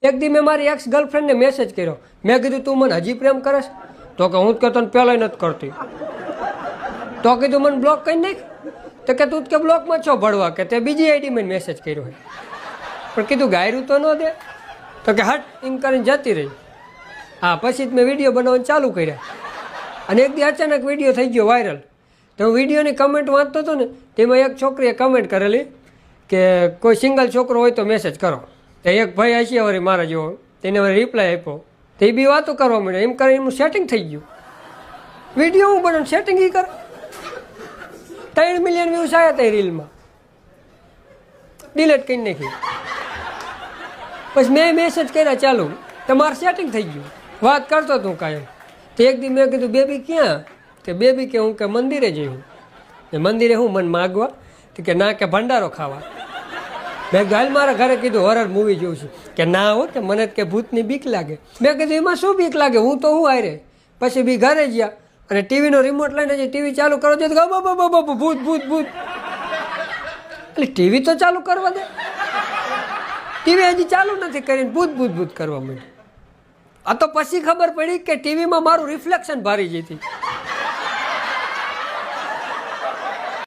એક દી મેં મારી એક્સ ગર્લફ્રેન્ડને મેસેજ કર્યો, મેં કીધું તું મને હજી પ્રેમ કરસ? તો કે હું જ કે તને પહેલાં નથી કરતી. તો કીધું મને બ્લોક કરી નાખ. તો કે તું કે બ્લોકમાં છો ભળવા, કે તે બીજી આઈડી મને મેસેજ કર્યો હોય. પણ કીધું ગાયરું તો ન દે. તો કે હટ એમ કરીને જતી રહી. હા, પછી જ મેં વિડીયો બનાવવાનું ચાલુ કર્યા. અને એક દી અચાનક વિડીયો થઈ ગયો વાયરલ. તો હું વિડીયોની કમેન્ટ વાંચતો હતો ને, તેમાં એક છોકરીએ કમેન્ટ કરેલી કે કોઈ સિંગલ છોકરો હોય તો મેસેજ કરો. તો એક ભાઈ હશે વળી મારા જેવો, તેને વળી રિપ્લાય આપ્યો. તો એ બી વાતો કરવા માંડ્યો. એમ કરીને એનું સેટિંગ થઈ ગયું. વિડીયો હું બનાવું, સેટિંગ એ કર. 3 મિલિયન વ્યૂઝ આવ્યા હતા એ રીલમાં. ડિલેટ કરી નાખી. પછી મેં મેસેજ કર્યા ચાલુ, તમારું સેટિંગ થઈ ગયું. વાત કરતો તું કાયમ. તો એક દી મેં કીધું બેબી ક્યાં? કે બેબી કે હું કે મંદિરે જઈ હું. એ મંદિરે હું મને માગવા? તો કે ના કે ભંડારો ખાવા. મેં ગાલ મારા ઘરે કીધું હોરર મૂવી જોઉં છું. કે ના હો, કે મને કે ભૂતની બીક લાગે. મેં કીધું એમાં શું બીક લાગે, હું તો હું આયરે. પછી બી ઘરે ગયા અને ટીવીનો રિમોટ લઈને જે ટીવી ચાલુ કરો છો તો ભૂત ભૂત ભૂત. એટલે ટીવી તો ચાલુ કરવા દે. ટીવી હજી ચાલુ નથી કરીને ભૂત ભૂત ભૂત કરવા માંડ્યું. આ તો પછી ખબર પડી કે ટીવીમાં મારું રિફ્લેક્શન ભારી જતી.